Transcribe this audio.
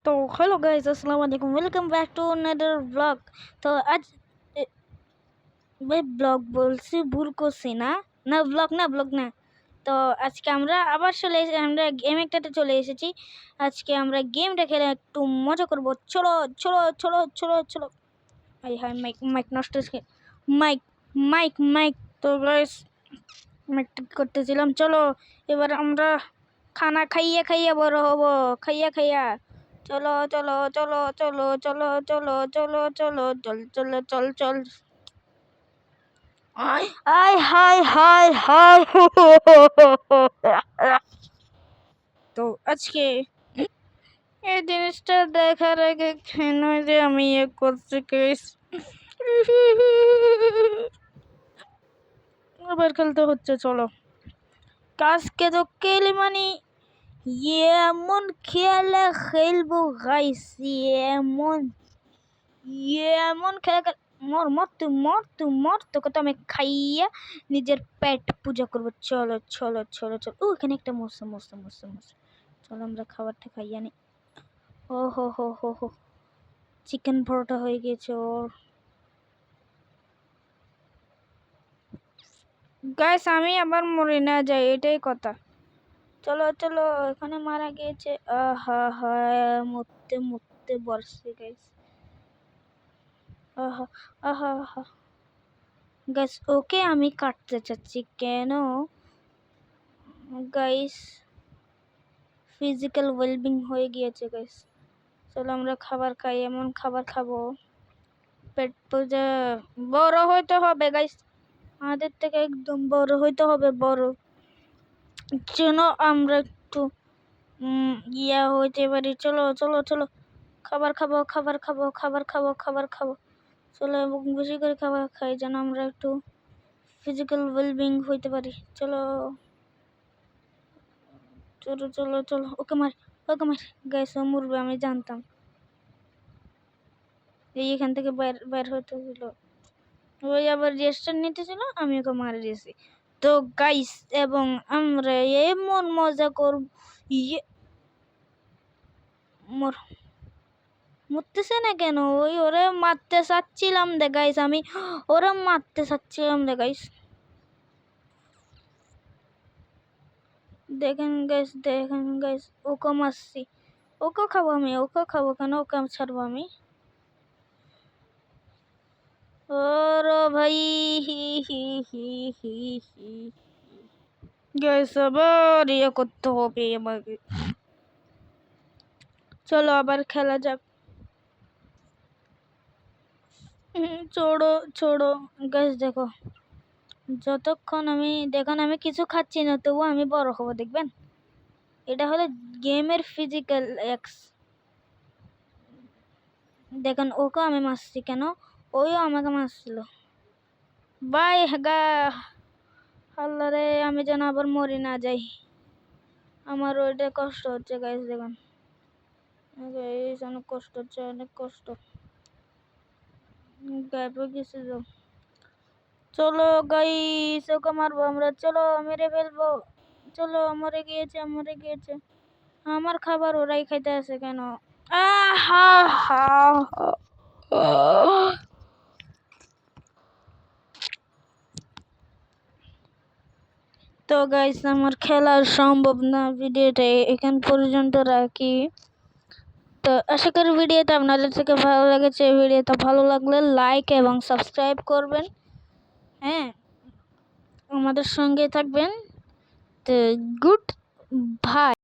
तो hello guys, अस्सलाम वालेकुम। Welcome back to another vlog. तो आज ভাই ব্লগ বলছি ভুল করছি না ব্লগ না। তো আজকে আমরা আবার আমরা গেম একটাতে চলে এসেছি। আজকে আমরা গেমটা খেলে একটু মজা করব। চলো চলো চলো চলো চলো। এই হাই মাইক মাইক নষ্ট হয়েছে। মাইক মাইক মাইক তো গাইস মাইক করতেছিলাম। চলো এবার আমরা খানা খাইয়ে খাইয়ে বড় হব। খাইয়া চলো চলো চলো চলো চলো চলো চলো চলো চল চলো চল চল। আয় হায় হায় হায় তো আজকে এই জিনিসটা দেখার আগে কেন যে আমি করছি কেস আবার খেলতে হচ্ছে। চলো কাজকে তো কেলি মানে এমন খেলা খেলবো গাইস, এমন এমন খেলা মর তোকে তো আমি খাইয়া নিজের পেট পূজা করবো। চলো চলো চলো চলো। এখানে একটা মস্ত চলো আমরা খাবারটা খাইয়া নি। ও হো চিকেন পরোটা হয়ে গেছে ওর। গাইস আমি আবার মরে না যাই, এটাই কথা। চলো চলো, এখানে মারা গিয়েছে। আহা হা মরতে বসছে গাইস। আহা আহা আহা গাইস ওকে আমি কাটতে চাচ্ছি কেন গাইস? ফিজিক্যাল ওয়েলবিং হয়ে গিয়েছে গাইস। চলো আমরা খাবার খাই, এমন খাবার খাবো পেট পূজা। বড় হইতে হবে গাইস, আমাদের থেকে একদম বড় হইতে হবে, বড় যেন আমরা একটু ইয়া হইতে পারি। চলো চলো চলো খাবার খাবো। চলো এবং বেশি করে খাবার খাই যেন আমরা একটু ফিজিক্যাল ওয়েলবিং হইতে পারি। চলো চলো চলো চলো। ওকে মার গাইস, ও মরবে আমি জানতাম। এখান থেকে বের হতে ছিল, ওই আবার রেজিস্টার নিতে ছিল, আমি ওকে মারা দিয়েছি। তো গাইস এবং আমরা এমন মজা করব। মরতেছে না কেন? ওরে মারতে চাচ্ছিলাম দে গাইস, আমি ওরে মারতে চাচ্ছিলাম দে গাইস। দেখেন গাইস ওকে মারছি। ওকে খাবো কেন? ওকে ছাড়বো আমি? ওরে ভাই গাইস আবার ইয়ে করতে হবে আমাকে। চলো আবার খেলা যাক। ছোড়ো গাইস। দেখো যতক্ষণ আমি কিছু খাচ্ছি না তবু আমি বড় হবো, দেখবেন। এটা হলো গেমের ফিজিক্যাল এক্স। দেখেন ওকে আমি মারছি কেন? ওইও আমাকে মারছিল। বাই গা আল্লাহ রে, আমি যেন আবার মরে না যাই। আমার ওইটা কষ্ট হচ্ছে গাইস। দেখেন অনেক কষ্ট হচ্ছে, অনেক কষ্ট। গায়েব গেছে। চলো গাইস ওকে মারবো আমরা। চলো মেরে ফেলবো। চলো মরে গিয়েছে। আমার খাবার ওরাই খাইতে আছে কেন? তো গাইস আমার খেলা সম্ভব না, ভিডিওটা এখান পর্যন্ত রাখি। তো আশা করি ভিডিওটা আপনাদের থেকে ভালো লেগেছে। ভিডিওটা ভালো লাগলে লাইক এবং সাবস্ক্রাইব করবেন। হ্যাঁ, আমাদের সঙ্গে থাকবেন। তো গুড বাই।